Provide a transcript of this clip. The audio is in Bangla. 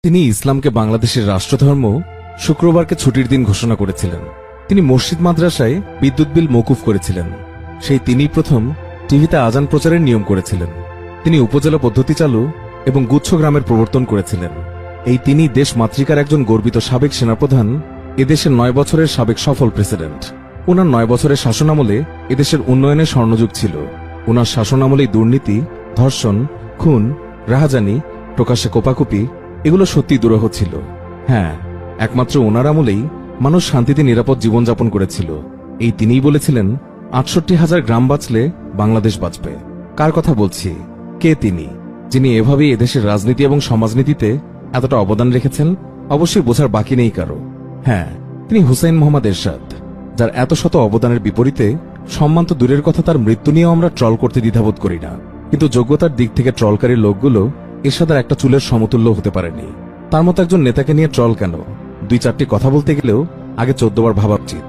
তিনি ইসলামকে বাংলাদেশের রাষ্ট্রধর্ম শুক্রবারকে ছুটির দিন ঘোষণা করেছিলেন। তিনি মসজিদ মাদ্রাসায় বিদ্যুৎ বিল মওকুফ করেছিলেন। সেই তিনিই প্রথম টিভিতে আজান প্রচারের নিয়ম করেছিলেন। তিনি উপজেলা পদ্ধতি চালু এবং গুচ্ছ গ্রামের প্রবর্তন করেছিলেন। এই তিনি দেশ মাতৃকার একজন গর্বিত সাবেক সেনাপ্রধান, এদেশের 9 বছরের সাবেক সফল প্রেসিডেন্ট। ওনার 9 বছরের শাসনামলে এদেশের উন্নয়নের স্বর্ণযুগ ছিল। ওনার শাসনামলেই দুর্নীতি, ধর্ষণ, খুন, রাহাজানি, প্রকাশ্যে কোপাকুপি এগুলো সত্যি দুরূহ ছিল। হ্যাঁ, একমাত্র ওনার আমলেই মানুষ শান্তিতে নিরাপদ জীবনযাপন করেছিল। এই তিনিই বলেছিলেন 68,000 গ্রাম বাঁচলে বাংলাদেশ বাঁচবে। কার কথা বলছি? কে তিনি, যিনি এভাবেই এদেশের রাজনীতি এবং সমাজনীতিতে এতটা অবদান রেখেছেন? অবশ্যই বোঝার বাকি নেই কারো। হ্যাঁ, তিনি হুসাইন মোহাম্মদ এরশাদ, যার এত শত অবদানের বিপরীতে সম্মান তো দূরের কথা, তার মৃত্যু নিয়েও আমরা ট্রল করতে দ্বিধাবোধ করি না। কিন্তু যোগ্যতার দিক থেকে ট্রলকারী লোকগুলো এরশাদের একটা চুলের সমতুল্য হতে পারেনি। তার মতো একজন নেতাকে নিয়ে ট্রল কেন? 2-4টি কথা বলতে গেলেও আগে 14 বার ভাবা উচিত।